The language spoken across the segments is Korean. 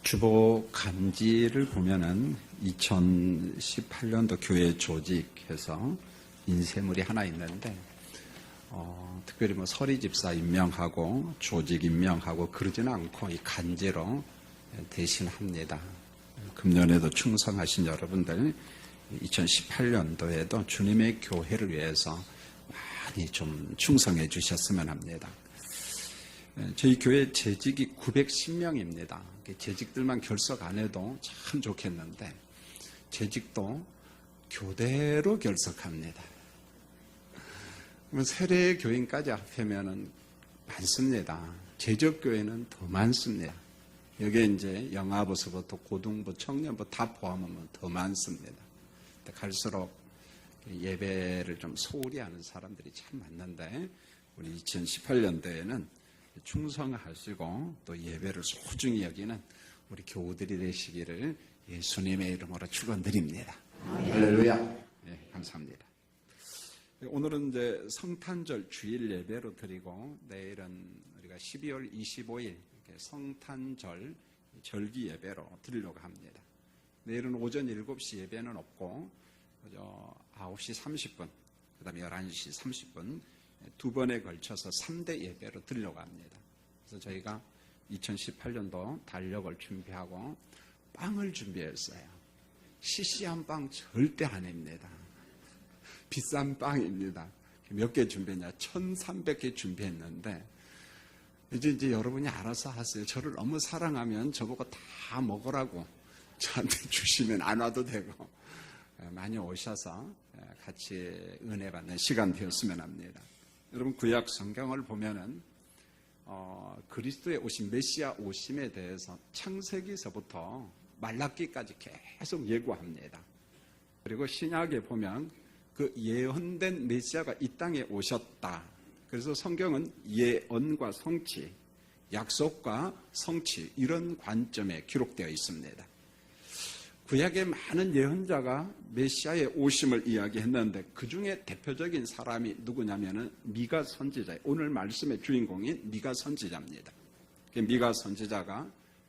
주보 간지를 보면은 2018년도 교회 조직해서 인쇄물이 하나 있는데, 특별히 뭐 서리 집사 임명하고 조직 임명하고 그러지는 않고 이 간지로 대신합니다. 금년에도 충성하신 여러분들, 2018년도에도 주님의 교회를 위해서 많이 좀 충성해 주셨으면 합니다. 저희 교회 재직이 910명입니다. 재직들만 결석 안 해도 참 좋겠는데 재직도 교대로 결석합니다. 세례 교인까지 합하면은 많습니다. 재적교회는 더 많습니다. 여기에 이제 영아부서부터 고등부, 청년부 다 포함하면 더 많습니다. 갈수록 예배를 좀 소홀히 하는 사람들이 참 많는데 우리 2018년도에는 충성하시고 또 예배를 소중히 여기는 우리 교우들이 되시기를 예수님의 이름으로 축원드립니다. 할렐루야. 네, 감사합니다. 오늘은 이제 성탄절 주일 예배로 드리고 내일은 우리가 12월 25일 성탄절 절기 예배로 드리려고 합니다. 내일은 오전 7시 예배는 없고 9시 30분, 그 다음에 11시 30분 두 번에 걸쳐서 3대 예배로 드리려고 합니다. 그래서 저희가 2018년도 달력을 준비하고 빵을 준비했어요. 시시한 빵 절대 안 합니다. 비싼 빵입니다. 몇 개 준비했냐? 1,300개 준비했는데 이제 여러분이 알아서 하세요. 저를 너무 사랑하면 저보고 다 먹으라고 저한테 주시면 안 와도 되고 많이 오셔서 같이 은혜 받는 시간 되었으면 합니다. 여러분 구약 성경을 보면은 그리스도의 오심, 메시아 오심에 대해서 창세기서부터 말라기까지 계속 예고합니다. 그리고 신약에 보면 그 예언된 메시아가 이 땅에 오셨다. 그래서 성경은 예언과 성취, 약속과 성취 이런 관점에 기록되어 있습니다. 구약의 많은 예언자가 메시아의 오심을 이야기했는데 그 중에 대표적인 사람이 누구냐면은 미가 선지자예요. 오늘 말씀의 주인공인 미가 선지자입니다. 미가 선지자가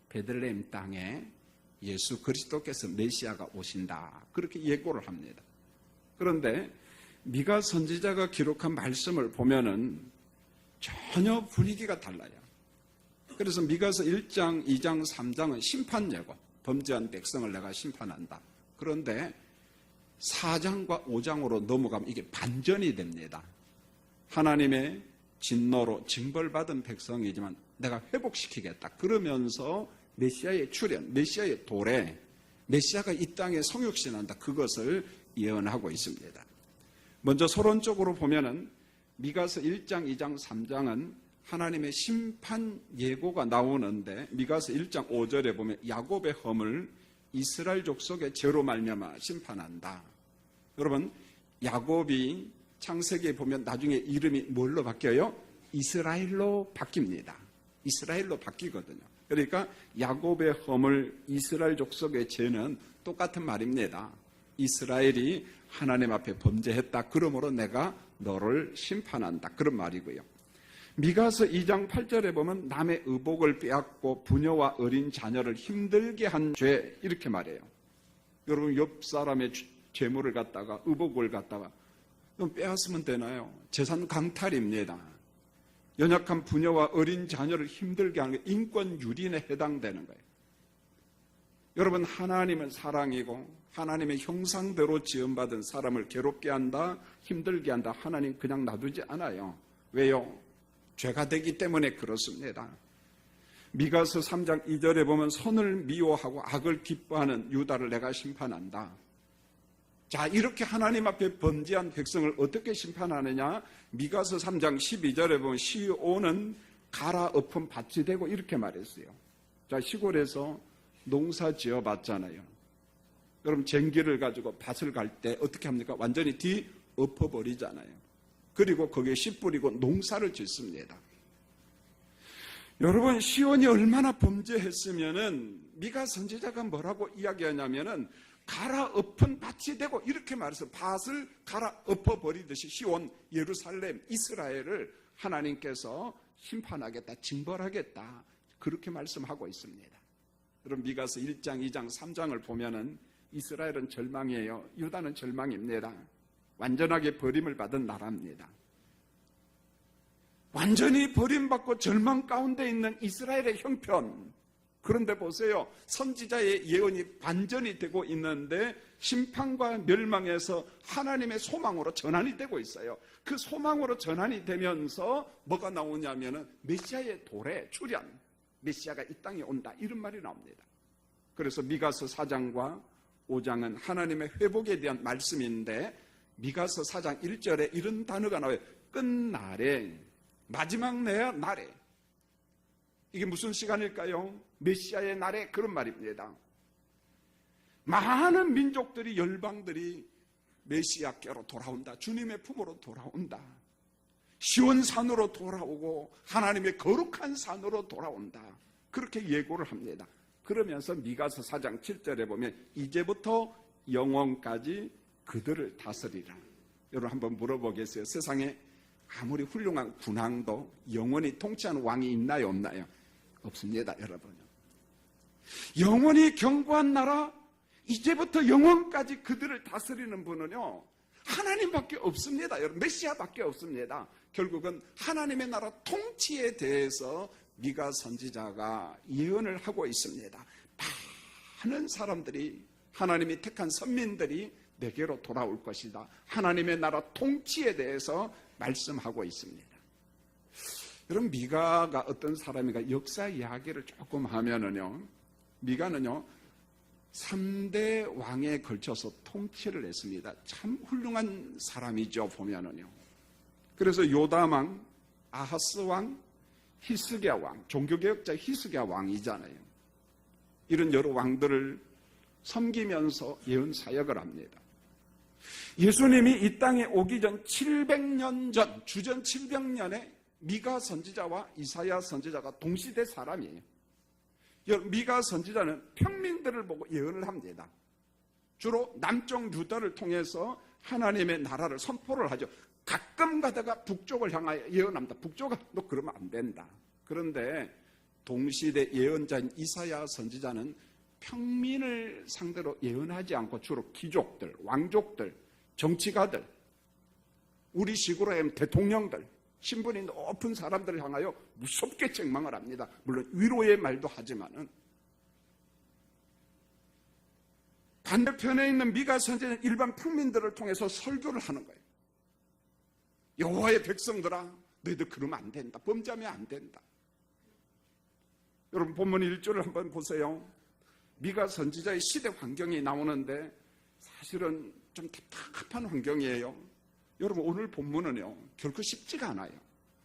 베들레헴 땅에 예수 그리스도께서 메시아가 오신다 그렇게 예고를 합니다. 그런데 미가 선지자가 기록한 말씀을 보면은 전혀 분위기가 달라요. 그래서 미가서 1장, 2장, 3장은 심판 예고. 범죄한 백성을 내가 심판한다. 그런데 4장과 5장으로 넘어가면 이게 반전이 됩니다. 하나님의 진노로 징벌받은 백성이지만 내가 회복시키겠다. 그러면서 메시아의 출현, 메시아의 도래, 메시아가 이 땅에 성육신한다. 그것을 예언하고 있습니다. 먼저 서론적으로 보면은 미가서 1장, 2장, 3장은 하나님의 심판 예고가 나오는데 미가서 1장 5절에 보면 야곱의 허물 이스라엘 족속의 죄로 말미암아 심판한다. 여러분 야곱이 창세기에 보면 나중에 이름이 뭘로 바뀌어요? 이스라엘로 바뀝니다. 이스라엘로 바뀌거든요. 그러니까 야곱의 허물 이스라엘 족속의 죄는 똑같은 말입니다. 이스라엘이 하나님 앞에 범죄했다. 그러므로 내가 너를 심판한다. 그런 말이고요. 미가서 2장 8절에 보면 남의 의복을 빼앗고 부녀와 어린 자녀를 힘들게 한 죄 이렇게 말해요. 여러분 옆 사람의 재물을 갖다가 의복을 갖다가 빼앗으면 되나요? 재산 강탈입니다. 연약한 부녀와 어린 자녀를 힘들게 하는 게 인권 유린에 해당되는 거예요. 여러분 하나님은 사랑이고 하나님의 형상대로 지음받은 사람을 괴롭게 한다, 힘들게 한다. 하나님 그냥 놔두지 않아요. 왜요? 죄가 되기 때문에 그렇습니다. 미가서 3장 2절에 보면 선을 미워하고 악을 기뻐하는 유다를 내가 심판한다. 자, 이렇게 하나님 앞에 범죄한 백성을 어떻게 심판하느냐? 미가서 3장 12절에 보면 시온은 갈아엎은 밭이 되고 이렇게 말했어요. 자, 시골에서 농사 지어 봤잖아요. 여러분 쟁기를 가지고 밭을 갈 때 어떻게 합니까? 완전히 뒤엎어버리잖아요. 그리고 거기에 씨 뿌리고 농사를 짓습니다. 여러분 시온이 얼마나 범죄했으면은 미가 선지자가 뭐라고 이야기하냐면은 갈아엎은 밭이 되고 이렇게 말해서 밭을 갈아엎어 버리듯이 시온, 예루살렘, 이스라엘을 하나님께서 심판하겠다, 징벌하겠다 그렇게 말씀하고 있습니다. 여러분 미가서 1장, 2장, 3장을 보면은 이스라엘은 절망이에요. 유다는 절망입니다. 완전하게 버림을 받은 나라입니다. 완전히 버림받고 절망 가운데 있는 이스라엘의 형편. 그런데 보세요. 선지자의 예언이 반전이 되고 있는데 심판과 멸망에서 하나님의 소망으로 전환이 되고 있어요. 그 소망으로 전환이 되면서 뭐가 나오냐면은 메시아의 도래, 출현. 메시아가 이 땅에 온다. 이런 말이 나옵니다. 그래서 미가서 4장과 5장은 하나님의 회복에 대한 말씀인데 미가서 4장 1절에 이런 단어가 나와요. 끝날에, 마지막 날에. 이게 무슨 시간일까요? 메시아의 날에 그런 말입니다. 많은 민족들이, 열방들이 메시아께로 돌아온다. 주님의 품으로 돌아온다. 시온산으로 돌아오고 하나님의 거룩한 산으로 돌아온다. 그렇게 예고를 합니다. 그러면서 미가서 4장 7절에 보면 이제부터 영원까지 그들을 다스리라. 여러분 한번 물어보겠어요. 세상에 아무리 훌륭한 군왕도 영원히 통치하는 왕이 있나요, 없나요? 없습니다, 여러분. 영원히 견고한 나라, 이제부터 영원까지 그들을 다스리는 분은요, 하나님밖에 없습니다. 여러분, 메시아밖에 없습니다. 결국은 하나님의 나라 통치에 대해서 미가 선지자가 예언을 하고 있습니다. 많은 사람들이, 하나님이 택한 선민들이 내게로 돌아올 것이다. 하나님의 나라 통치에 대해서 말씀하고 있습니다. 여러분, 미가가 어떤 사람인가 역사 이야기를 조금 하면은요, 미가는요 3대 왕에 걸쳐서 통치를 했습니다. 참 훌륭한 사람이죠, 보면은요. 그래서 요담 왕, 아하스 왕, 히스기야 왕, 종교개혁자 히스기야 왕이잖아요. 이런 여러 왕들을 섬기면서 예언 사역을 합니다. 예수님이 이 땅에 오기 전 700년 전, 주전 700년에 미가 선지자와 이사야 선지자가 동시대 사람이에요. 미가 선지자는 평민들을 보고 예언을 합니다. 주로 남쪽 유다를 통해서 하나님의 나라를 선포를 하죠. 가끔 가다가 북쪽을 향하여 예언합니다. 북쪽아, 너 그러면 안 된다. 그런데 동시대 예언자인 이사야 선지자는 평민을 상대로 예언하지 않고 주로 귀족들, 왕족들, 정치가들, 우리 식으로 하면 대통령들, 신분이 높은 사람들을 향하여 무섭게 책망을 합니다. 물론 위로의 말도 하지만은. 반대편에 있는 미가 선지자는 일반 평민들을 통해서 설교를 하는 거예요. 여호와의 백성들아, 너희들 그러면 안 된다. 범죄하면 안 된다. 여러분 본문 1절을 한번 보세요. 미가 선지자의 시대 환경이 나오는데 사실은 좀 답답한 환경이에요. 여러분 오늘 본문은요 결코 쉽지가 않아요.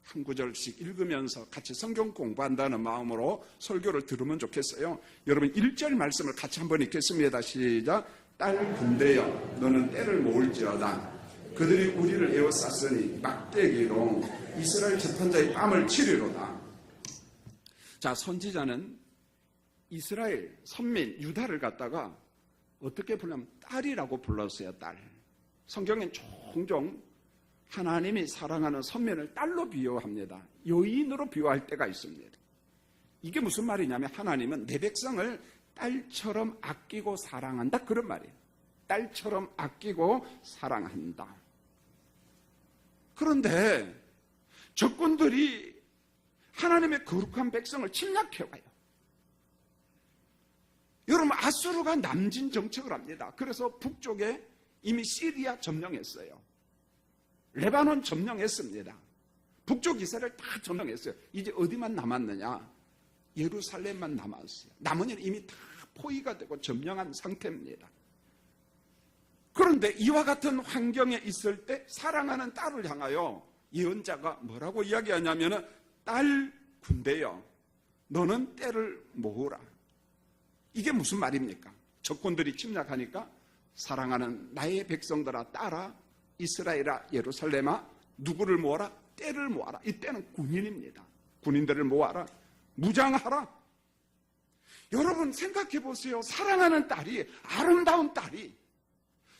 한 구절씩 읽으면서 같이 성경 공부한다는 마음으로 설교를 들으면 좋겠어요. 여러분 1절 말씀을 같이 한번 읽겠습니다. 시작. 딸 군대여, 너는 때를 모을지어다. 그들이 우리를 에워쌌으니 막대기로 이스라엘 재판자의 뺨을 치리로다. 자, 선지자는 이스라엘 선민 유다를 갖다가 어떻게 부르냐면 딸이라고 불렀어요. 딸. 성경엔 종종 하나님이 사랑하는 선민을 딸로 비유합니다. 여인으로 비유할 때가 있습니다. 이게 무슨 말이냐면 하나님은 내 백성을 딸처럼 아끼고 사랑한다, 그런 말이에요. 딸처럼 아끼고 사랑한다. 그런데 적군들이 하나님의 거룩한 백성을 침략해와요. 여러분 아수르가 남진 정책을 합니다. 그래서 북쪽에 이미 시리아 점령했어요. 레바논 점령했습니다. 북쪽 이스라엘 다 점령했어요. 이제 어디만 남았느냐? 예루살렘만 남았어요. 나머지는 이미 다 포위가 되고 점령한 상태입니다. 그런데 이와 같은 환경에 있을 때 사랑하는 딸을 향하여 예언자가 뭐라고 이야기하냐면 딸 군대여, 너는 때를 모으라. 이게 무슨 말입니까? 적군들이 침략하니까 사랑하는 나의 백성들아, 딸아, 이스라엘아, 예루살렘아, 누구를 모아라? 때를 모아라. 이 때는 군인입니다. 군인들을 모아라. 무장하라. 여러분 생각해 보세요. 사랑하는 딸이, 아름다운 딸이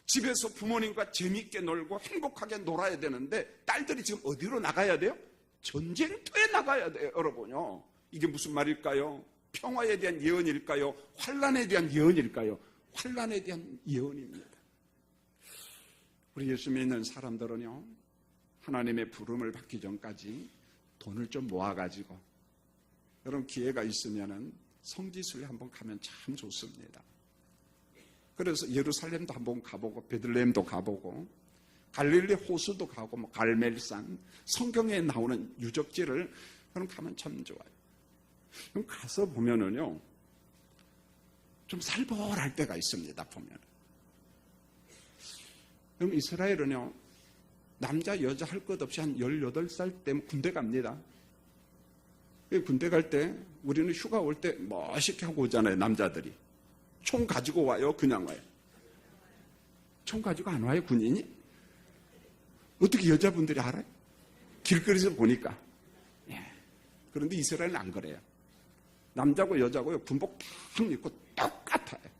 집에서 부모님과 재미있게 놀고 행복하게 놀아야 되는데 딸들이 지금 어디로 나가야 돼요? 전쟁터에 나가야 돼요, 여러분요. 이게 무슨 말일까요? 평화에 대한 예언일까요? 환난에 대한 예언일까요? 환난에 대한 예언입니다. 우리 예수 믿는 사람들은요, 하나님의 부름을 받기 전까지 돈을 좀 모아가지고, 여러분 기회가 있으면은 성지순례 한번 가면 참 좋습니다. 그래서 예루살렘도 한번 가보고, 베들레헴도 가보고, 갈릴리 호수도 가고, 뭐 갈멜산, 성경에 나오는 유적지를 그럼 가면 참 좋아요. 그럼 가서 보면은요, 좀 살벌할 때가 있습니다, 보면. 그럼 이스라엘은요, 남자, 여자 할 것 없이 한 18살 때면 군대 갑니다. 군대 갈 때, 우리는 휴가 올 때 멋있게 하고 오잖아요, 남자들이. 총 가지고 와요, 그냥 와요? 총 가지고 안 와요, 군인이? 어떻게 여자분들이 알아요? 길거리에서 보니까. 그런데 이스라엘은 안 그래요. 남자고 여자고요, 군복 딱 입고 똑같아요.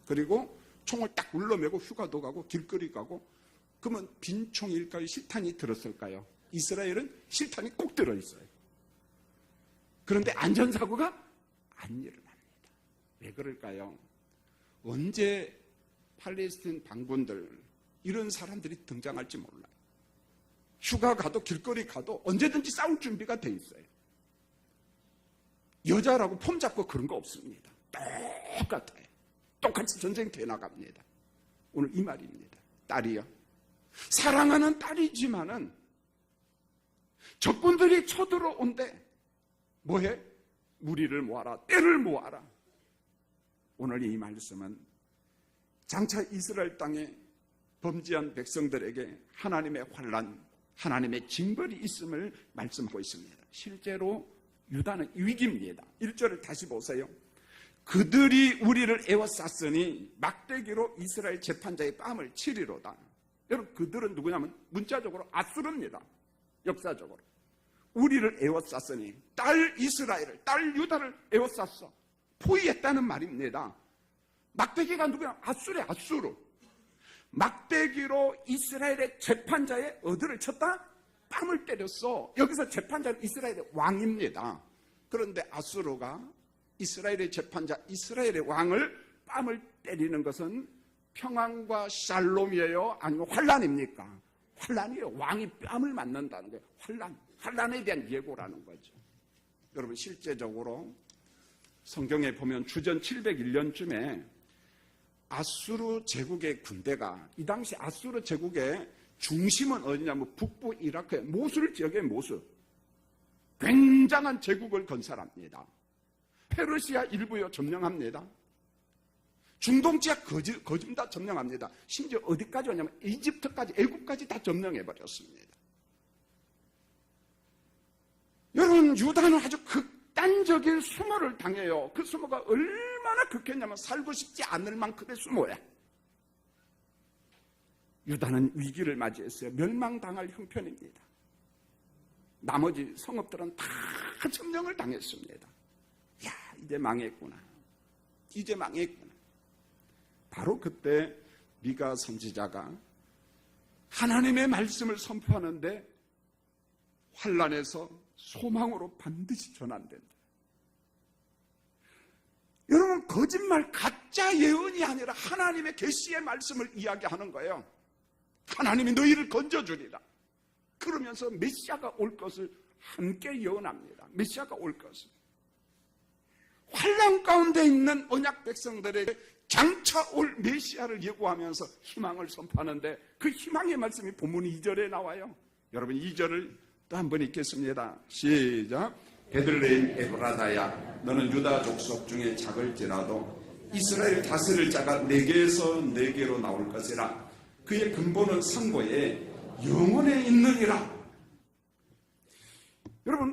그리고 총을 딱 울러매고 휴가도 가고 길거리 가고. 그러면 빈 총일까요? 실탄이 들었을까요? 이스라엘은 실탄이 꼭 들어있어요. 그런데 안전사고가 안 일어납니다. 왜 그럴까요? 언제 팔레스타인 반군들, 이런 사람들이 등장할지 몰라요. 휴가 가도 길거리 가도 언제든지 싸울 준비가 돼 있어요. 여자라고 폼 잡고 그런 거 없습니다. 똑같아요. 똑같이 전쟁터에 나갑니다. 오늘 이 말입니다. 딸이요. 사랑하는 딸이지만은 적군들이 쳐들어온대. 뭐해? 무리를 모아라. 때를 모아라. 오늘 이 말씀은 장차 이스라엘 땅에 범죄한 백성들에게 하나님의 환난, 하나님의 징벌이 있음을 말씀하고 있습니다. 실제로 유다는 위기입니다. 1절을 다시 보세요. 그들이 우리를 에워쌌으니 막대기로 이스라엘 재판자의 뺨을 치리로다. 여러분, 그들은 누구냐면 문자적으로 아수르입니다. 역사적으로. 우리를 에워쌌으니, 딸 이스라엘을, 딸 유다를 에워쌌어. 포위했다는 말입니다. 막대기가 누구냐? 아수르야, 아수르. 막대기로 이스라엘의 재판자의 어디를 쳤다? 뺨을 때렸어. 여기서 재판자는 이스라엘의 왕입니다. 그런데 아수르가 이스라엘의 재판자, 이스라엘의 왕을 뺨을 때리는 것은 평안과 샬롬이에요? 아니면 환란입니까? 환란이에요. 왕이 뺨을 맞는다는 거예요. 환란에 대한 예고라는 거죠. 여러분, 실제적으로 성경에 보면 주전 701년쯤에 아수르 제국의 군대가, 이 당시 아수르 제국의 중심은 어디냐면 북부 이라크의 모술 지역의 모술. 굉장한 제국을 건설합니다. 페르시아 일부요 점령합니다. 중동 지역 거진 다 점령합니다. 심지어 어디까지 왔냐면 이집트까지, 애국까지 다 점령해버렸습니다. 여러분, 유다는 아주 극단적인 수모를 당해요. 그 수모가 얼마나 극했냐면 살고 싶지 않을 만큼의 수모야. 유다는 위기를 맞이했어요. 멸망당할 형편입니다. 나머지 성읍들은 다 점령을 당했습니다. 야, 이제 망했구나. 이제 망했구나. 바로 그때 미가 선지자가 하나님의 말씀을 선포하는데 환난에서 소망으로 반드시 전환된다. 여러분, 거짓말, 가짜 예언이 아니라 하나님의 계시의 말씀을 이야기하는 거예요. 하나님이 너희를 건져주리라. 그러면서 메시아가 올 것을 함께 예언합니다. 메시아가 올 것을. 환난 가운데 있는 언약 백성들에게 장차 올 메시아를 예고하면서 희망을 선포하는데, 그 희망의 말씀이 본문 2절에 나와요. 여러분, 2절을 또 한 번 읽겠습니다. 시작. 베들레헴 에브라다야, 너는 유다 족속 중에 작을지라도 이스라엘 다스릴 자가 내게에서 내게로 나올 것이라. 그의 근본은 상고에 영원에 있느니라. 여러분,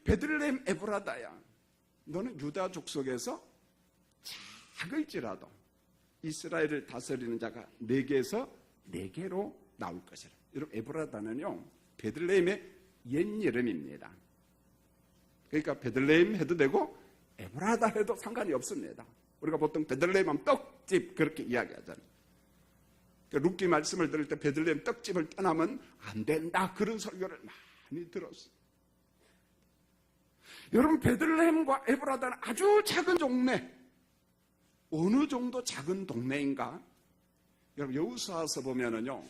베들레헴 에브라다야, 너는 유다 족속에서 작을지라도 이스라엘을 다스리는 자가 내게에서 내게로 나올 것이라. 여러분, 에브라다는요, 베들레헴의 옛 이름입니다. 그러니까 베들레헴 해도 되고 에브라다 해도 상관이 없습니다. 우리가 보통 베들레헴 하면 떡집 그렇게 이야기하잖아요. 룻기 말씀을 들을 때 베들레헴 떡집을 떠나면 안 된다, 그런 설교를 많이 들었어요. 여러분, 베들레헴과 에브라다는 아주 작은 동네. 어느 정도 작은 동네인가? 여러분, 여호수아서 보면은요,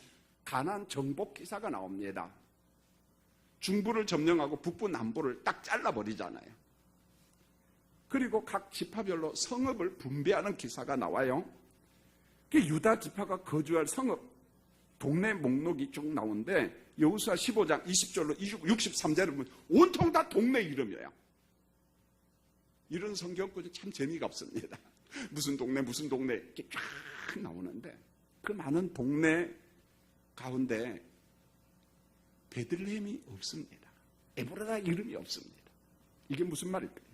가나안 정복 기사가 나옵니다. 중부를 점령하고 북부 남부를 딱 잘라버리잖아요. 그리고 각 지파별로 성읍을 분배하는 기사가 나와요. 유다 지파가 거주할 성읍, 동네 목록이 쭉 나오는데 여호수아 15장 20절로 63절을 보면 온통 다 동네 이름이에요. 이런 성경구는 참 재미가 없습니다. 무슨 동네 이렇게 쫙 나오는데 그 많은 동네 가운데 베들레헴이 없습니다. 에브라다 이름이 없습니다. 이게 무슨 말일까요?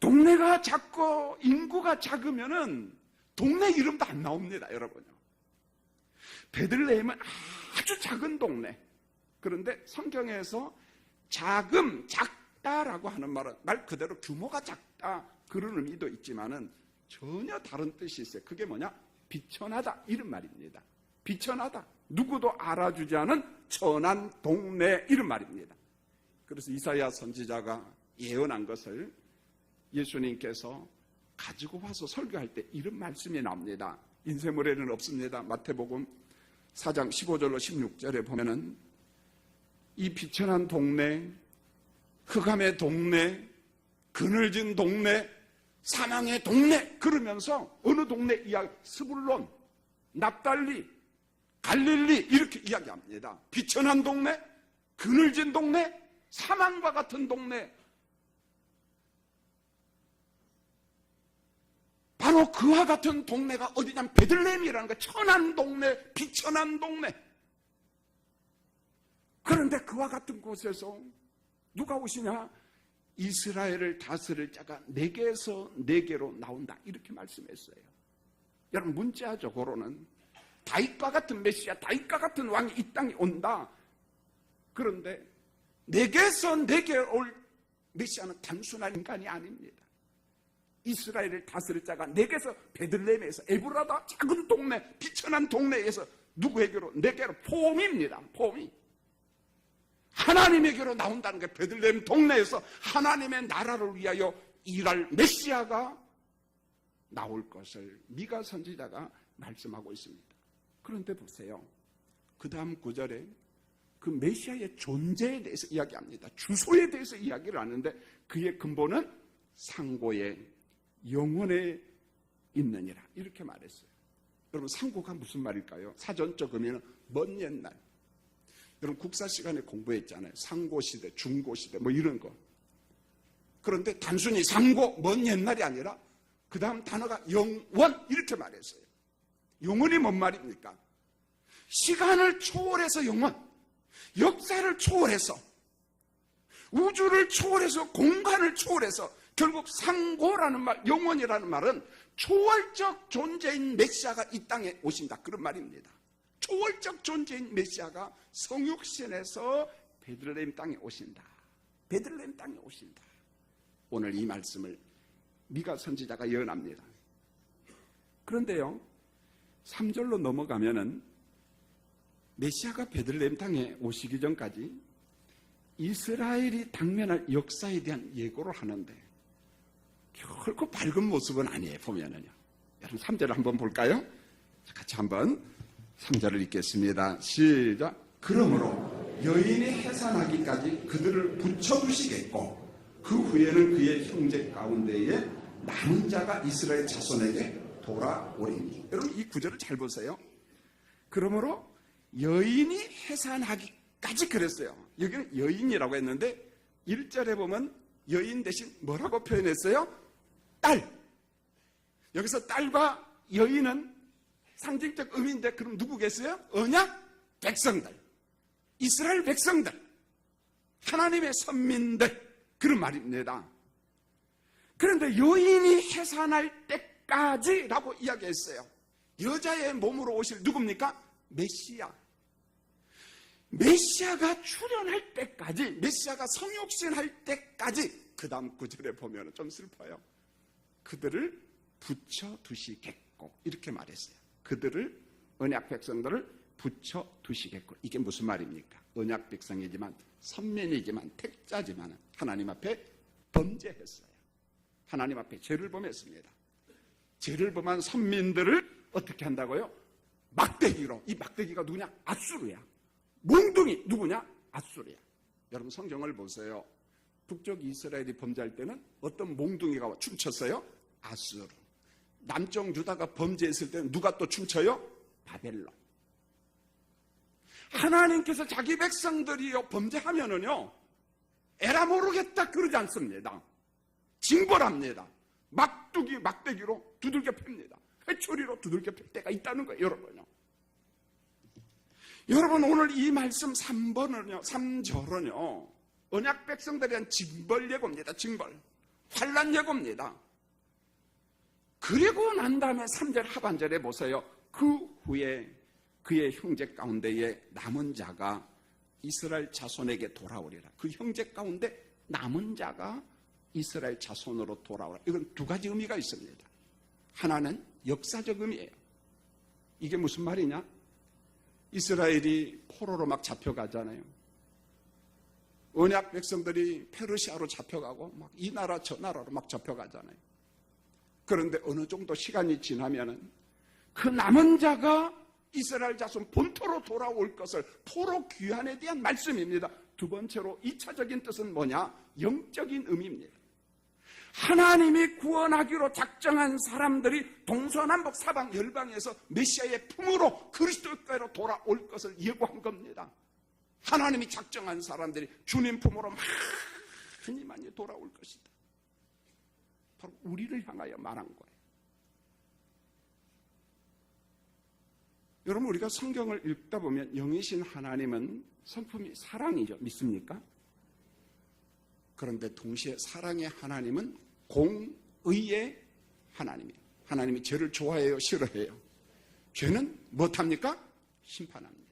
동네가 작고 인구가 작으면은 동네 이름도 안 나옵니다, 여러분요. 베들레헴은 아주 작은 동네. 그런데 성경에서 작다라고 하는 말은 말 그대로 규모가 작다 그런 의미도 있지만은 전혀 다른 뜻이 있어요. 그게 뭐냐? 비천하다 이런 말입니다. 비천하다. 누구도 알아주지 않은 천한 동네 이런 말입니다. 그래서 이사야 선지자가 예언한 것을 예수님께서 가지고 와서 설교할 때 이런 말씀이 나옵니다. 인쇄물에는 없습니다. 마태복음 4장 15절로 16절에 보면은 이 비천한 동네, 흑암의 동네, 그늘진 동네, 사망의 동네 그러면서 어느 동네 이야기, 스불론, 납달리, 갈릴리 이렇게 이야기합니다. 비천한 동네, 그늘진 동네, 사망과 같은 동네. 바로 그와 같은 동네가 어디냐면 베들레헴이라는 거예요. 천한 동네, 비천한 동네. 그런데 그와 같은 곳에서 누가 오시냐? 이스라엘을 다스릴 자가 네개에서 네개로 나온다 이렇게 말씀했어요. 여러분, 문자적으로는 다윗과 같은 메시아, 다윗과 같은 왕이 이 땅에 온다. 그런데 네개에서 네개 올 메시아는 단순한 인간이 아닙니다. 이스라엘을 다스릴 자가 네개에서 베들레헴에서 에브라다 작은 동네, 비천한 동네에서 누구에게로? 네개로 포음입니다. 포음이 하나님에게로 나온다는 게 베들레헴 동네에서 하나님의 나라를 위하여 일할 메시아가 나올 것을 미가 선지자가 말씀하고 있습니다. 그런데 보세요. 그 다음 구절에 그 메시아의 존재에 대해서 이야기합니다. 주소에 대해서 이야기를 하는데 그의 근본은 상고의 영혼에 있느니라 이렇게 말했어요. 여러분, 상고가 무슨 말일까요? 사전적 의미는 먼 옛날. 여러분, 국사 시간에 공부했잖아요. 상고시대, 중고시대 뭐 이런 거. 그런데 단순히 상고, 먼 옛날이 아니라 그 다음 단어가 영원 이렇게 말했어요. 영원이 뭔 말입니까? 시간을 초월해서 영원, 역사를 초월해서, 우주를 초월해서, 공간을 초월해서 결국 상고라는 말, 영원이라는 말은 초월적 존재인 메시아가 이 땅에 오신다 그런 말입니다. 초월적 존재인 메시아가 성육신에서 베들레헴 땅에 오신다. 베들레헴 땅에 오신다. 오늘 이 말씀을 미가 선지자가 예언합니다. 그런데요, 3절로 넘어가면은 메시아가 베들레헴 땅에 오시기 전까지 이스라엘이 당면할 역사에 대한 예고를 하는데 결코 밝은 모습은 아니에요. 보면은요. 여러분, 3절을 한번 볼까요? 같이 한번 3절을 읽겠습니다. 시작. 그러므로 여인이 해산하기까지 그들을 붙여두시겠고 그 후에는 그의 형제 가운데에 남은 자가 이스라엘 자손에게 돌아오리니. 여러분, 이 구절을 잘 보세요. 그러므로 여인이 해산하기까지 그랬어요. 여기는 여인이라고 했는데 1절에 보면 여인 대신 뭐라고 표현했어요? 딸. 여기서 딸과 여인은 상징적 의미인데 그럼 누구겠어요? 언약? 백성들. 이스라엘 백성들. 하나님의 선민들. 그런 말입니다. 그런데 여인이 해산할 때까지라고 이야기했어요. 여자의 몸으로 오실 누굽니까? 메시아. 메시아가 출현할 때까지, 메시아가 성육신할 때까지, 그 다음 구절에 보면 좀 슬퍼요. 그들을 붙여두시겠고 이렇게 말했어요. 그들을, 언약 백성들을 붙여두시겠고. 이게 무슨 말입니까? 언약 백성이지만 선민이지만 택자지만 하나님 앞에 범죄했어요. 하나님 앞에 죄를 범했습니다. 죄를 범한 선민들을 어떻게 한다고요? 막대기로. 이 막대기가 누구냐? 앗수르야. 몽둥이 누구냐? 앗수르야. 여러분 성경을 보세요. 북쪽 이스라엘이 범죄할 때는 어떤 몽둥이가 춤췄어요? 앗수르. 남쪽 유다가 범죄했을 때는 누가 또 춤춰요? 바벨론. 하나님께서 자기 백성들이요 범죄하면은요 에라 모르겠다 그러지 않습니다. 징벌합니다. 막대기로 두들겨 팹니다. 회초리로 두들겨 팰 때가 있다는 거예요, 여러분요. 여러분 오늘 이 말씀 3절은요 언약 백성들에 대한 징벌 예고입니다. 징벌. 환난 예고입니다. 그리고 난 다음에 3절 하반절에 보세요. 그 후에 그의 형제 가운데에 남은 자가 이스라엘 자손에게 돌아오리라. 그 형제 가운데 남은 자가 이스라엘 자손으로 돌아오라. 이건 두 가지 의미가 있습니다. 하나는 역사적 의미예요. 이게 무슨 말이냐? 이스라엘이 포로로 막 잡혀가잖아요. 언약 백성들이 페르시아로 잡혀가고 막 이 나라 저 나라로 막 잡혀가잖아요. 그런데 어느 정도 시간이 지나면은 그 남은 자가 이스라엘 자손 본토로 돌아올 것을 포로 귀환에 대한 말씀입니다. 두 번째로 2차적인 뜻은 뭐냐? 영적인 의미입니다. 하나님이 구원하기로 작정한 사람들이 동서남북 사방 열방에서 메시아의 품으로 그리스도께로 돌아올 것을 예고한 겁니다. 하나님이 작정한 사람들이 주님 품으로 많이 돌아올 것이다. 바로 우리를 향하여 말한 거예요. 여러분 우리가 성경을 읽다 보면 영이신 하나님은 성품이 사랑이죠. 믿습니까? 그런데 동시에 사랑의 하나님은 공의의 하나님이에요. 하나님이 죄를 좋아해요? 싫어해요? 죄는 무엇합니까? 심판합니다.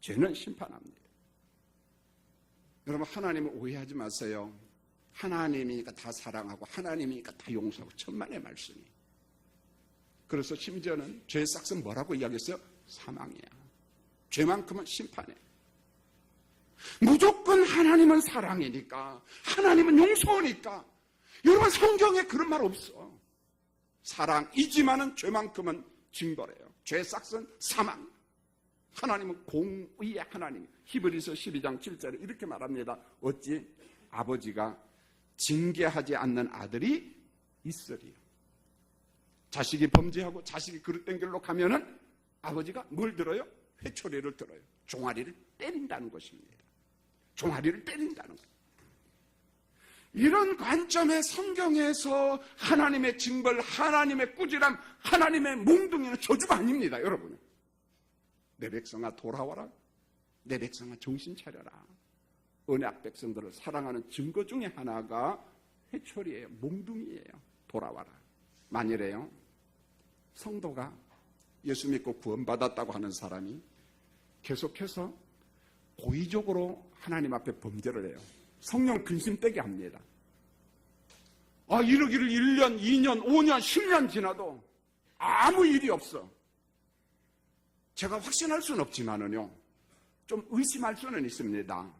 죄는 심판합니다. 여러분 하나님을 오해하지 마세요. 하나님이니까 다 사랑하고 하나님이니까 다 용서하고 천만의 말씀이에요. 그래서 심지어는 죄의 싹은 뭐라고 이야기했어요? 사망이야. 죄만큼은 심판이에요. 무조건 하나님은 사랑이니까 하나님은 용서니까. 여러분 성경에 그런 말 없어. 사랑이지만은 죄만큼은 징벌해요. 죄의 싹은 사망. 하나님은 공의의 하나님. 히브리서 12장 7절에 이렇게 말합니다. 어찌 아버지가 징계하지 않는 아들이 있으리요. 자식이 범죄하고 자식이 그릇된 길로 가면은 아버지가 뭘 들어요? 회초리를 들어요. 종아리를 때린다는 것입니다. 종아리를 때린다는 거예요. 이런 관점의 성경에서 하나님의 징벌, 하나님의 꾸지람, 하나님의 몽둥이는 저주가 아닙니다, 여러분. 내 백성아 돌아와라. 내 백성아 정신 차려라. 언약 백성들을 사랑하는 증거 중에 하나가 회초리예요. 몽둥이예요. 돌아와라. 만일에요 성도가 예수 믿고 구원받았다고 하는 사람이 계속해서 고의적으로 하나님 앞에 범죄를 해요. 성령 근심 떼게 합니다. 이러기를 1년, 2년, 5년, 10년 지나도 아무 일이 없어. 제가 확신할 수는 없지만은요 좀 의심할 수는 있습니다.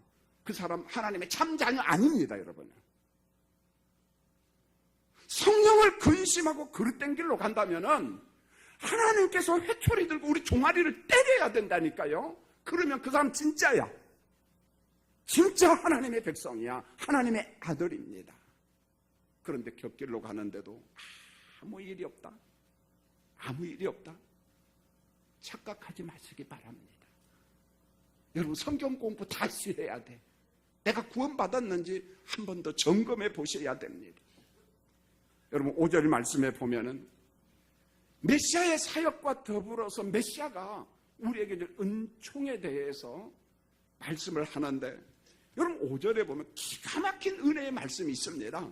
그 사람 하나님의 참 자녀 아닙니다, 여러분. 성령을 근심하고 그릇된 길로 간다면은 하나님께서 회초리 들고 우리 종아리를 때려야 된다니까요. 그러면 그 사람 진짜야. 진짜 하나님의 백성이야. 하나님의 아들입니다. 그런데 곁길로 가는데도 아무 일이 없다. 아무 일이 없다. 착각하지 마시기 바랍니다. 여러분 성경 공부 다시 해야 돼. 내가 구원받았는지 한 번 더 점검해 보셔야 됩니다. 여러분 5절 말씀에 보면은 메시아의 사역과 더불어서 메시아가 우리에게 은총에 대해서 말씀을 하는데 여러분 5절에 보면 기가 막힌 은혜의 말씀이 있습니다.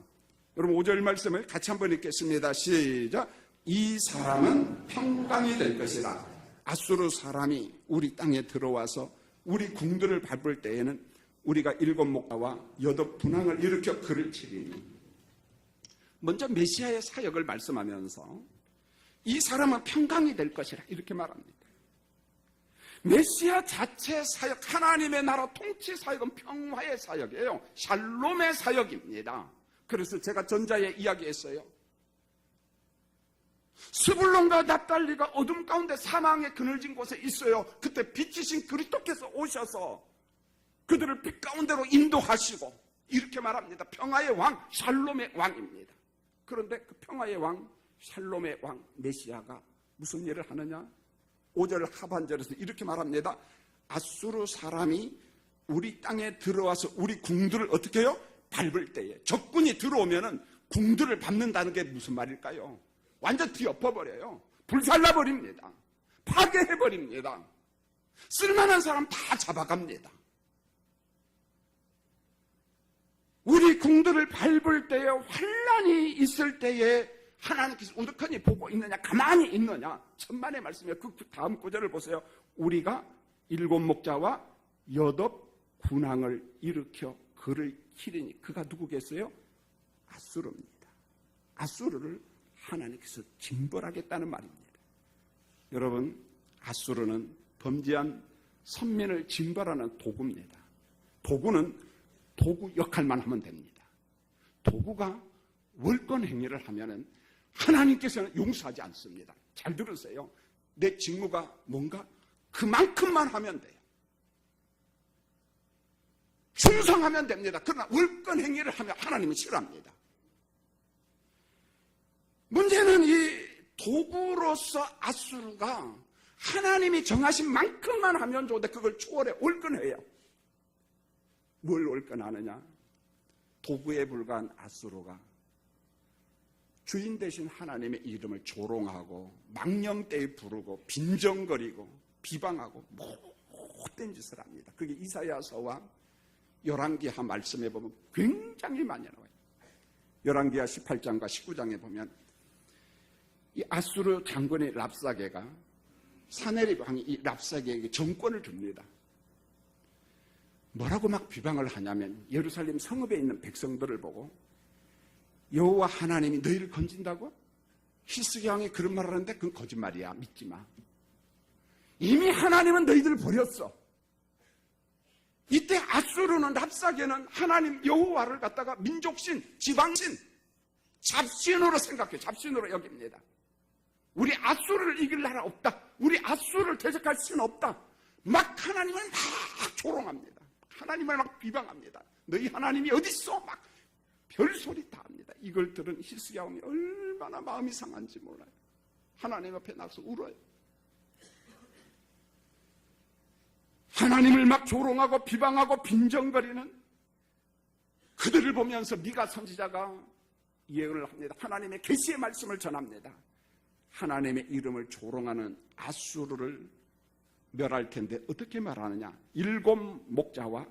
여러분 5절 말씀을 같이 한번 읽겠습니다. 시작. 이 사람은 평강이 될 것이라. 앗수르 사람이 우리 땅에 들어와서 우리 궁들을 밟을 때에는 우리가 7목자와 8분항을 일으켜 그를 치리니. 먼저 메시아의 사역을 말씀하면서 이 사람은 평강이 될 것이라 이렇게 말합니다. 메시아 자체 사역, 하나님의 나라 통치 사역은 평화의 사역이에요. 샬롬의 사역입니다. 그래서 제가 전자에 이야기했어요. 스불론과 납달리가 어둠 가운데 사망의 그늘진 곳에 있어요. 그때 빛이신 그리스도께서 오셔서 그들을 빛 가운데로 인도하시고 이렇게 말합니다. 평화의 왕, 샬롬의 왕입니다. 그런데 그 평화의 왕, 샬롬의 왕 메시아가 무슨 일을 하느냐? 5절 하반절에서 이렇게 말합니다. 아수르 사람이 우리 땅에 들어와서 우리 궁들을 어떻게 해요? 밟을 때에, 적군이 들어오면은 궁들을 밟는다는 게 무슨 말일까요? 완전 뒤엎어버려요. 불살라버립니다. 파괴해버립니다. 쓸만한 사람 다 잡아갑니다. 우리 궁들을 밟을 때에, 환란이 있을 때에 하나님께서 우두커니 보고 있느냐, 가만히 있느냐. 천만의 말씀이에요. 그 다음 구절을 보세요. 우리가 7 목자와 8 군왕을 일으켜 그를 치리니, 그가 누구겠어요? 아수르입니다. 아수르를 하나님께서 징벌하겠다는 말입니다. 여러분, 아수르는 범죄한 선민을 징벌하는 도구입니다. 도구는 도구 역할만 하면 됩니다. 도구가 월권 행위를 하면은 하나님께서는 용서하지 않습니다. 잘 들으세요. 내 직무가 뭔가 그만큼만 하면 돼요. 충성하면 됩니다. 그러나 월권 행위를 하면 하나님은 싫어합니다. 문제는 이 도구로서 아수르가 하나님이 정하신 만큼만 하면 좋은데 그걸 초월해 월권해요. 뭘 월권하느냐? 도구에 불과한 아수르가 주인 대신 하나님의 이름을 조롱하고 망령되이 부르고 빈정거리고 비방하고 못된 짓을 합니다. 그게 이사야서와 열왕기하 말씀에 보면 굉장히 많이 나와요. 열왕기하 18장과 19장에 보면 이 아수르 장군의 랍사게가 사네립 왕이 이 랍사게에게 정권을 줍니다. 뭐라고 막 비방을 하냐면 예루살렘 성읍에 있는 백성들을 보고 여호와 하나님이 너희를 건진다고? 히스기야 왕이 그런 말을 하는데 그건 거짓말이야. 믿지 마. 이미 하나님은 너희들을 버렸어. 이때 아수르는 랍사게는 하나님 여호와를 갖다가 민족신, 지방신, 잡신으로 생각해. 잡신으로 여깁니다. 우리 아수르를 이길 나라 없다. 우리 아수르를 대적할 수는 없다. 막 하나님을 막 조롱합니다. 하나님을 막 비방합니다. 너희 하나님이 어디 있어? 막 별소리 다 합니다. 이걸 들은 히스기야 왕이 얼마나 마음이 상한지 몰라요. 하나님 앞에 나서 울어요. 하나님을 막 조롱하고 비방하고 빈정거리는 그들을 보면서 미가 선지자가 예언을 합니다. 하나님의 계시의 말씀을 전합니다. 하나님의 이름을 조롱하는 아수르를 멸할 텐데 어떻게 말하느냐? 7 목자와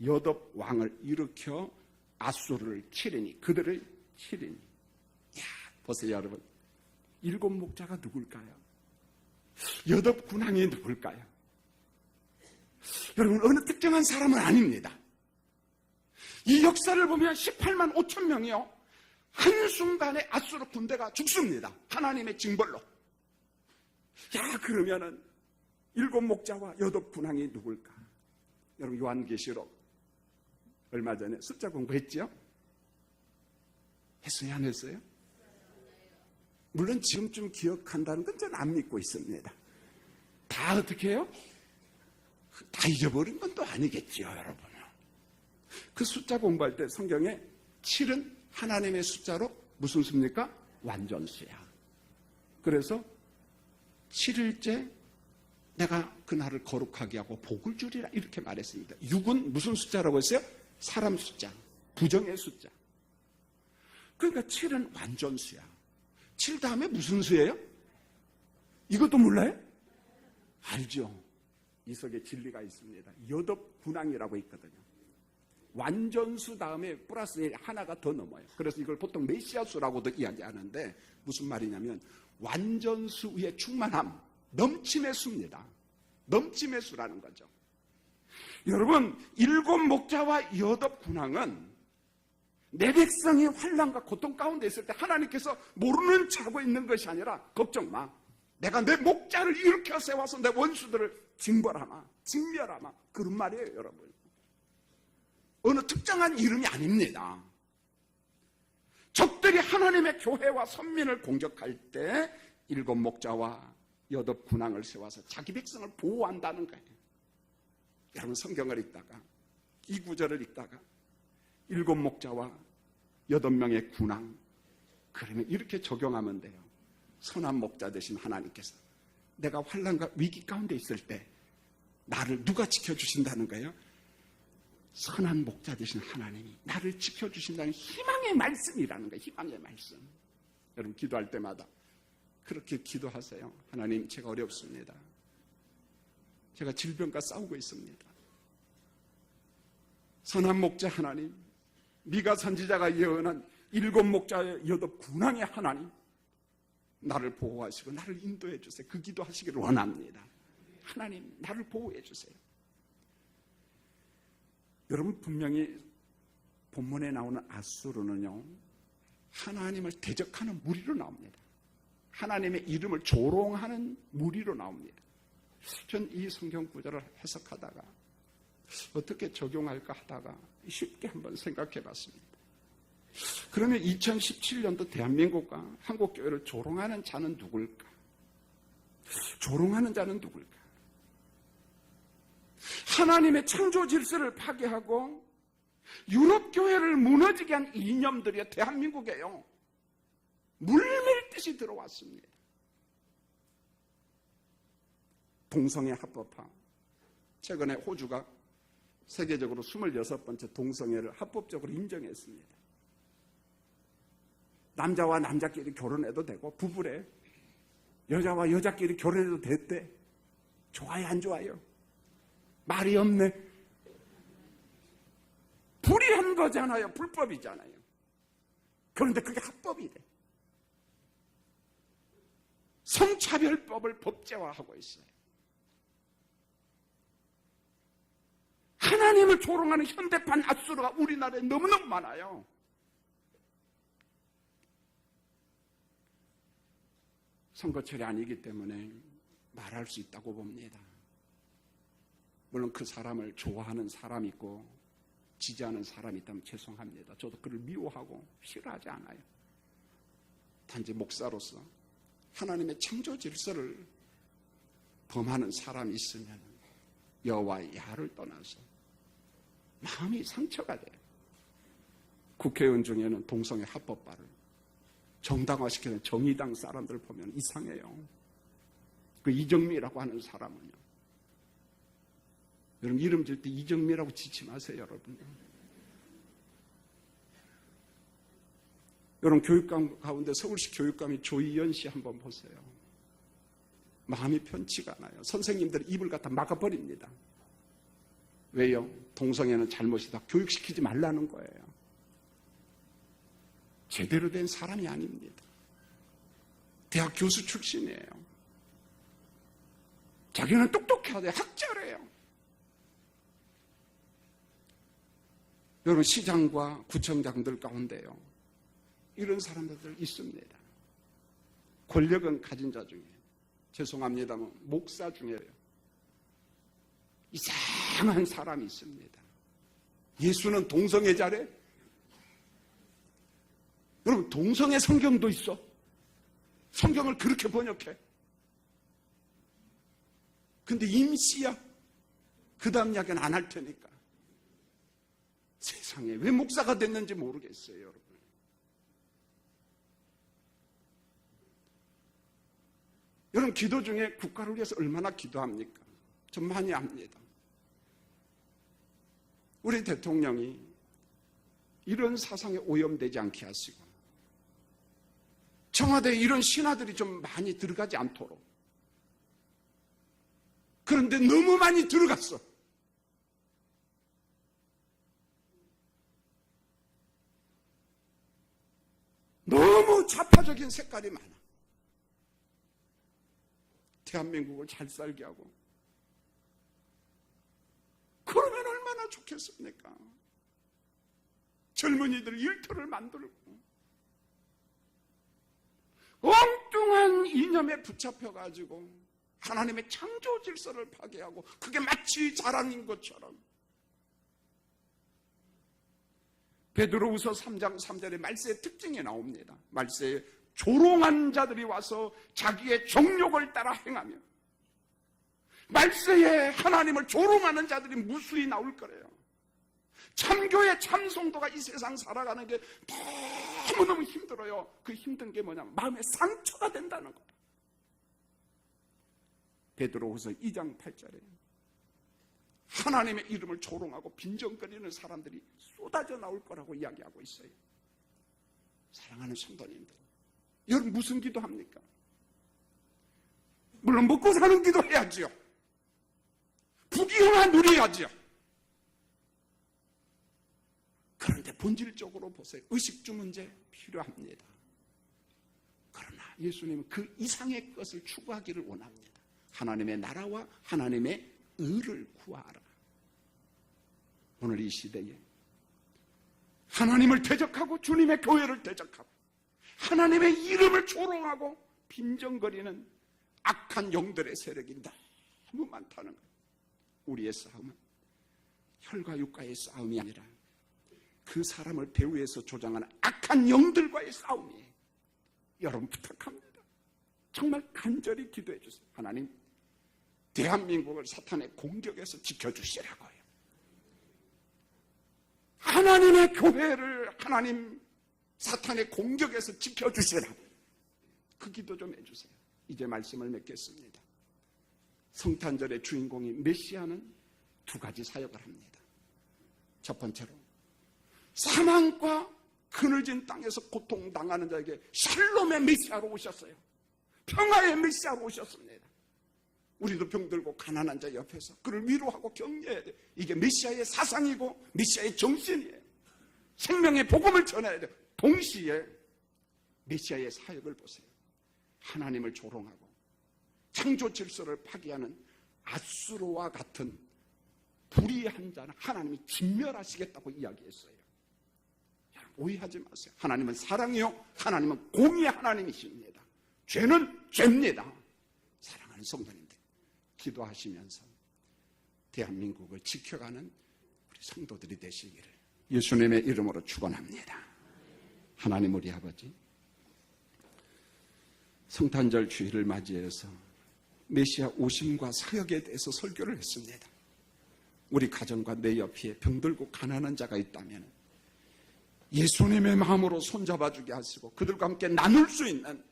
8 왕을 일으켜 아수르를 치리니, 그들을 치리니. 야, 보세요 여러분. 7 목자가 누굴까요? 8 군왕이 누굴까요? 여러분, 어느 특정한 사람은 아닙니다. 이 역사를 보면 18만 5천 명이요, 한순간에 아수르 군대가 죽습니다. 하나님의 징벌로. 야, 그러면은 7 목자와 8 군왕이 누굴까? 여러분, 요한계시록 얼마 전에 숫자 공부했죠? 했어요, 안 했어요? 물론 지금쯤 기억한다는 건 저는 안 믿고 있습니다. 다 어떻게 해요? 다 잊어버린 건 또 아니겠지요, 여러분. 그 숫자 공부할 때 성경에 7은 하나님의 숫자로 무슨 수입니까? 완전수야. 그래서 7일째 내가 그날을 거룩하게 하고 복을 주리라 이렇게 말했습니다. 6은 무슨 숫자라고 했어요? 사람 숫자, 부정의 숫자. 그러니까 7은 완전수야. 7 다음에 무슨 수예요? 이것도 몰라요? 알죠. 이 속에 진리가 있습니다. 8 군왕이라고 있거든요. 완전수 다음에 플러스 하나가 더 넘어요. 그래서 이걸 보통 메시아수라고도 이야기하는데 무슨 말이냐면 완전수의 충만함, 넘침의 수입니다. 넘침의 수라는 거죠. 여러분, 7 목자와 8 군왕은 내 백성이 환난과 고통 가운데 있을 때 하나님께서 모르는 척 하고 있는 것이 아니라 걱정 마. 내가 내 목자를 일으켜 세워서 내 원수들을 징벌하마, 직멸하마, 그런 말이에요, 여러분. 어느 특정한 이름이 아닙니다. 적들이 하나님의 교회와 선민을 공격할 때 7 목자와 8 군왕을 세워서 자기 백성을 보호한다는 거예요. 여러분, 성경을 읽다가 이 구절을 읽다가 7 목자와 8명의 군왕, 그러면 이렇게 적용하면 돼요. 선한 목자 되신 하나님께서 내가 환난과 위기 가운데 있을 때 나를 누가 지켜주신다는 거예요? 선한 목자 되신 하나님이 나를 지켜주신다는 희망의 말씀이라는 거예요. 희망의 말씀. 여러분, 기도할 때마다 그렇게 기도하세요. 하나님, 제가 어렵습니다. 제가 질병과 싸우고 있습니다. 선한 목자 하나님, 미가 선지자가 예언한 7 목자의 8 군왕의 하나님, 나를 보호하시고 나를 인도해 주세요. 그 기도하시기를 원합니다. 하나님, 나를 보호해 주세요. 여러분, 분명히 본문에 나오는 아수르는요, 하나님을 대적하는 무리로 나옵니다. 하나님의 이름을 조롱하는 무리로 나옵니다. 전 이 성경 구절을 해석하다가 어떻게 적용할까 하다가 쉽게 한번 생각해 봤습니다. 그러면 2017년도 대한민국과 한국교회를 조롱하는 자는 누굴까? 조롱하는 자는 누굴까? 하나님의 창조 질서를 파괴하고 유럽교회를 무너지게 한 이념들이 대한민국에요, 물밀듯이 들어왔습니다. 동성애 합법화. 최근에 호주가 세계적으로 26번째 동성애를 합법적으로 인정했습니다. 남자와 남자끼리 결혼해도 되고, 부부래. 여자와 여자끼리 결혼해도 됐대. 좋아요, 안 좋아요? 말이 없네. 불의한 거잖아요. 불법이잖아요. 그런데 그게 합법이 돼. 성차별법을 법제화하고 있어요. 하나님을 조롱하는 현대판 아수르가 우리나라에 너무너무 많아요. 선거철이 아니기 때문에 말할 수 있다고 봅니다. 물론 그 사람을 좋아하는 사람이 있고 지지하는 사람이 있다면 죄송합니다. 저도 그를 미워하고 싫어하지 않아요. 단지 목사로서 하나님의 창조 질서를 범하는 사람이 있으면 여호와의 야를 떠나서 마음이 상처가 돼요. 국회의원 중에는 동성애 합법화를 정당화시키는 정의당 사람들 보면 이상해요. 그 이정미라고 하는 사람은요. 여러분, 이름 질 때 이정미라고 짓지 마세요, 여러분. 여러분, 교육감 가운데 서울시 교육감이 조희연 씨 한번 보세요. 마음이 편치가 않아요. 선생님들이 입을 갖다 막아버립니다. 왜요? 동성애는 잘못이다. 교육시키지 말라는 거예요. 제대로 된 사람이 아닙니다. 대학 교수 출신이에요. 자기는 똑똑해야 돼요. 학자래요. 여러분, 시장과 구청장들 가운데요, 이런 사람들 있습니다. 권력은 가진 자 중에, 죄송합니다만 목사 중에요, 이상한 사람이 있습니다. 예수는 동성애자래? 여러분, 동성애 성경도 있어. 성경을 그렇게 번역해. 근데 임시야. 그 다음 이야기는 안 할 테니까. 세상에 왜 목사가 됐는지 모르겠어요, 여러분. 여러분, 기도 중에 국가를 위해서 얼마나 기도합니까? 좀 많이 합니다. 우리 대통령이 이런 사상에 오염되지 않게 하시고, 청와대에 이런 신하들이 좀 많이 들어가지 않도록. 그런데 너무 많이 들어갔어. 너무 좌파적인 색깔이 많아. 대한민국을 잘 살게 하고. 그러면 얼마나 좋겠습니까? 젊은이들 일터를 만들고, 엉뚱한 이념에 붙잡혀가지고 하나님의 창조 질서를 파괴하고 그게 마치 자랑인 것처럼. 베드로후서 3장 3절에 말세의 특징이 나옵니다. 말세에 조롱한 자들이 와서 자기의 정욕을 따라 행하며, 말세에 하나님을 조롱하는 자들이 무수히 나올 거래요. 참교의 참성도가 이 세상 살아가는 게 너무너무 힘들어요. 그 힘든 게 뭐냐면 마음의 상처가 된다는 거예요. 베드로후서 2장 8절에 하나님의 이름을 조롱하고 빈정거리는 사람들이 쏟아져 나올 거라고 이야기하고 있어요. 사랑하는 성도님들, 여러분 무슨 기도합니까? 물론 먹고 사는 기도해야죠. 부귀영화 누려야죠. 그런데 본질적으로 보세요. 의식주 문제 필요합니다. 그러나 예수님은 그 이상의 것을 추구하기를 원합니다. 하나님의 나라와 하나님의 의를 구하라. 오늘 이 시대에 하나님을 대적하고 주님의 교회를 대적하고 하나님의 이름을 조롱하고 빈정거리는 악한 영들의 세력이 너무 많다는 거예요. 우리의 싸움은 혈과 육과의 싸움이 아니라 그 사람을 배후에서 조장하는 악한 영들과의 싸움이에요. 여러분 부탁합니다. 정말 간절히 기도해 주세요. 하나님, 대한민국을 사탄의 공격에서 지켜주시라고요. 하나님의 교회를 하나님 사탄의 공격에서 지켜주시라고. 그 기도 좀 해주세요. 이제 말씀을 맺겠습니다. 성탄절의 주인공이 메시아는 두 가지 사역을 합니다. 첫 번째로 사망과 그늘진 땅에서 고통당하는 자에게 샬롬의 메시아로 오셨어요. 평화의 메시아로 오셨습니다. 우리도 병들고 가난한 자 옆에서 그를 위로하고 격려해야 돼요. 이게 메시아의 사상이고 메시아의 정신이에요. 생명의 복음을 전해야 돼요. 동시에 메시아의 사역을 보세요. 하나님을 조롱하고 창조 질서를 파괴하는 아수르와 같은 불의한 자는 하나님이 진멸하시겠다고 이야기했어요. 여러분 오해하지 마세요. 하나님은 사랑이요, 하나님은 공의의 하나님이십니다. 죄는 죄입니다. 사랑하는 성도님들, 기도하시면서 대한민국을 지켜가는 우리 성도들이 되시기를 예수님의 이름으로 축원합니다. 하나님 우리 아버지, 성탄절 주일을 맞이해서 메시아 오심과 사역에 대해서 설교를 했습니다. 우리 가정과 내 옆에 병들고 가난한 자가 있다면 예수님의 마음으로 손잡아주게 하시고 그들과 함께 나눌 수 있는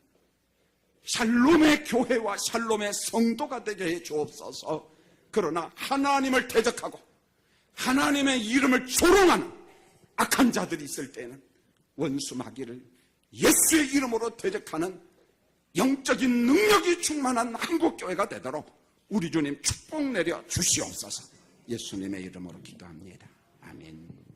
샬롬의 교회와 샬롬의 성도가 되게 해 주옵소서. 그러나 하나님을 대적하고 하나님의 이름을 조롱하는 악한 자들이 있을 때는 원수 마귀를 예수의 이름으로 대적하는 영적인 능력이 충만한 한국교회가 되도록 우리 주님 축복 내려 주시옵소서. 예수님의 이름으로 기도합니다. 아멘.